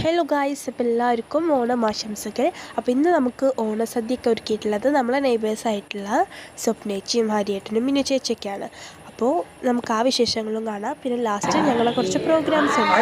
Hello guys, അപ്പോൾ എല്ലാവർക്കും ഓണം ആശംസകൾ. അപ്പോൾ ഇന്ന് നമുക്ക് ഓണസദ്യയൊക്കെ ഒരുക്കിയിട്ടുള്ളത് നമ്മളെ നെയ്ബേഴ്സായിട്ടുള്ള സ്വപ്നേച്ചിയും ഹരിയേട്ടനും മിന്നു ചേച്ചിയൊക്കെയാണ്. അപ്പോൾ നമുക്ക് ആ വിശേഷങ്ങളും കാണാം. പിന്നെ ലാസ്റ്റ് ഞങ്ങളെ കുറച്ച് പ്രോഗ്രാംസ് ഉണ്ട്.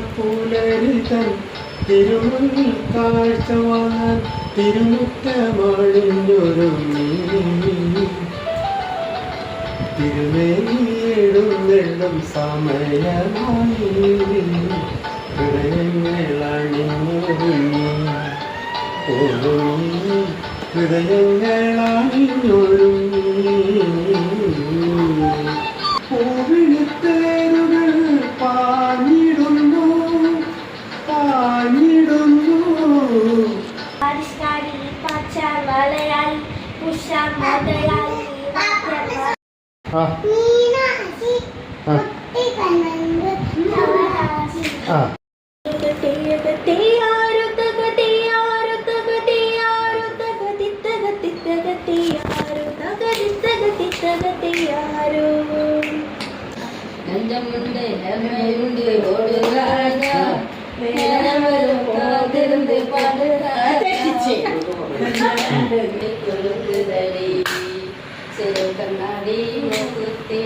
തിരുവോണപ്പുലരിതൻ തിരുമുന്നിൽ കാഴ്ച വാങ്ങാൻ തിരുമുറ്റമണിഞ്ഞൊരുങ്ങി തിരുമേനിയെഴുന്നെള്ളും സമയമായി ഹൃദയങ്ങളണിഞ്ഞൊരുങ്ങി ഹൃദയങ്ങളണിഞ്ഞൊരുങ്ങി പൂവിളിത്തേരുകൾ പാഞ്ഞിടുന്നു പാഞ്ഞിടുന്നു നെഞ്ചമുണ്ട് ഹെമ്മയുണ്ട് ഓടുകാക വേനവരും കാതിരുന്ന് പാടുകാടി ചെറു കണ്ണാടി മുക്കുത്തി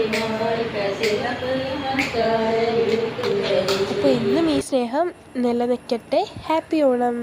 അപ്പോൾ ഇന്നും ഈ സ്നേഹം നിലനിൽക്കട്ടെ. ഹാപ്പി ഓണം.